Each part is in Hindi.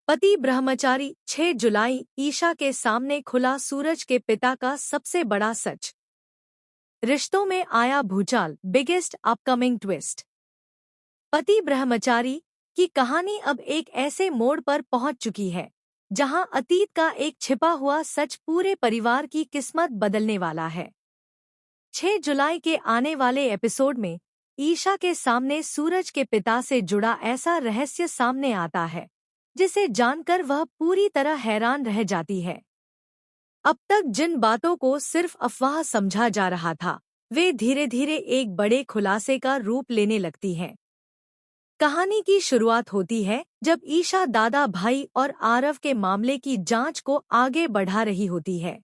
पति ब्रह्मचारी 6 जुलाई ईशा के सामने खुला सूरज के पिता का सबसे बड़ा सच। रिश्तों में आया भूचाल, बिगेस्ट अपकमिंग ट्विस्ट। पति ब्रह्मचारी की कहानी अब एक ऐसे मोड़ पर पहुंच चुकी है जहां अतीत का एक छिपा हुआ सच पूरे परिवार की किस्मत बदलने वाला है। 6 जुलाई के आने वाले एपिसोड में ईशा के सामने सूरज के पिता से जुड़ा ऐसा रहस्य सामने आता है जिसे जानकर वह पूरी तरह हैरान रह जाती है। अब तक जिन बातों को सिर्फ अफवाह समझा जा रहा था, वे धीरे धीरे एक बड़े खुलासे का रूप लेने लगती हैं। कहानी की शुरुआत होती है जब ईशा दादा भाई और आरव के मामले की जांच को आगे बढ़ा रही होती है।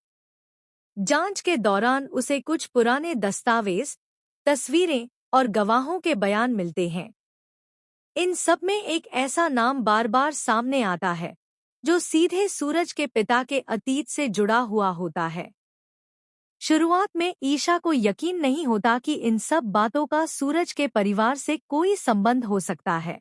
जांच के दौरान उसे कुछ पुराने दस्तावेज, तस्वीरें और गवाहों के बयान मिलते हैं। इन सब में एक ऐसा नाम बार बार सामने आता है जो सीधे सूरज के पिता के अतीत से जुड़ा हुआ होता है। शुरुआत में ईशा को यकीन नहीं होता कि इन सब बातों का सूरज के परिवार से कोई संबंध हो सकता है,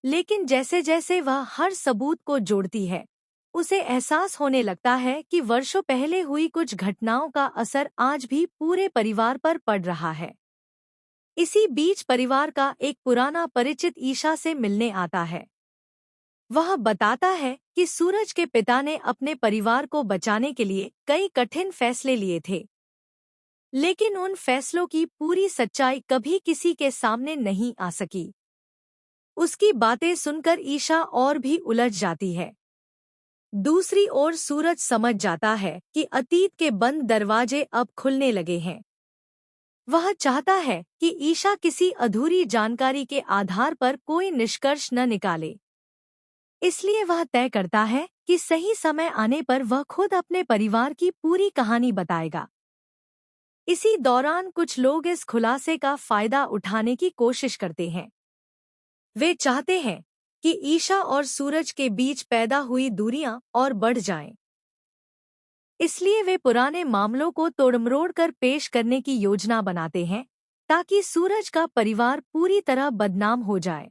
लेकिन जैसे जैसे वह हर सबूत को जोड़ती है, उसे एहसास होने लगता है कि वर्षों पहले हुई कुछ घटनाओं का असर आज भी पूरे परिवार पर पड़ रहा है। इसी बीच परिवार का एक पुराना परिचित ईशा से मिलने आता है। वह बताता है कि सूरज के पिता ने अपने परिवार को बचाने के लिए कई कठिन फैसले लिए थे, लेकिन उन फैसलों की पूरी सच्चाई कभी किसी के सामने नहीं आ सकी। उसकी बातें सुनकर ईशा और भी उलझ जाती है। दूसरी ओर सूरज समझ जाता है कि अतीत के बंद दरवाजे अब खुलने लगे हैं। वह चाहता है कि ईशा किसी अधूरी जानकारी के आधार पर कोई निष्कर्ष न निकाले, इसलिए वह तय करता है कि सही समय आने पर वह खुद अपने परिवार की पूरी कहानी बताएगा। इसी दौरान कुछ लोग इस खुलासे का फायदा उठाने की कोशिश करते हैं। वे चाहते हैं कि ईशा और सूरज के बीच पैदा हुई दूरियां और बढ़ जाएं। इसलिए वे पुराने मामलों को तोड़मरोड़ कर पेश करने की योजना बनाते हैं ताकि सूरज का परिवार पूरी तरह बदनाम हो जाए।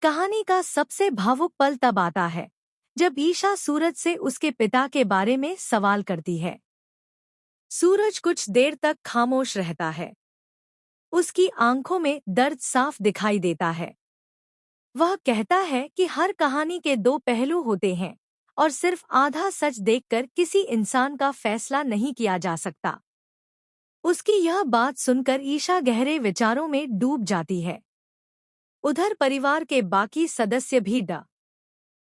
कहानी का सबसे भावुक पल तब आता है जब ईशा सूरज से उसके पिता के बारे में सवाल करती है। सूरज कुछ देर तक खामोश रहता है। उसकी आंखों में दर्द साफ दिखाई देता है। वह कहता है कि हर कहानी के दो पहलू होते हैं और सिर्फ आधा सच देखकर किसी इंसान का फैसला नहीं किया जा सकता। उसकी यह बात सुनकर ईशा गहरे विचारों में डूब जाती है। उधर परिवार के बाकी सदस्य भी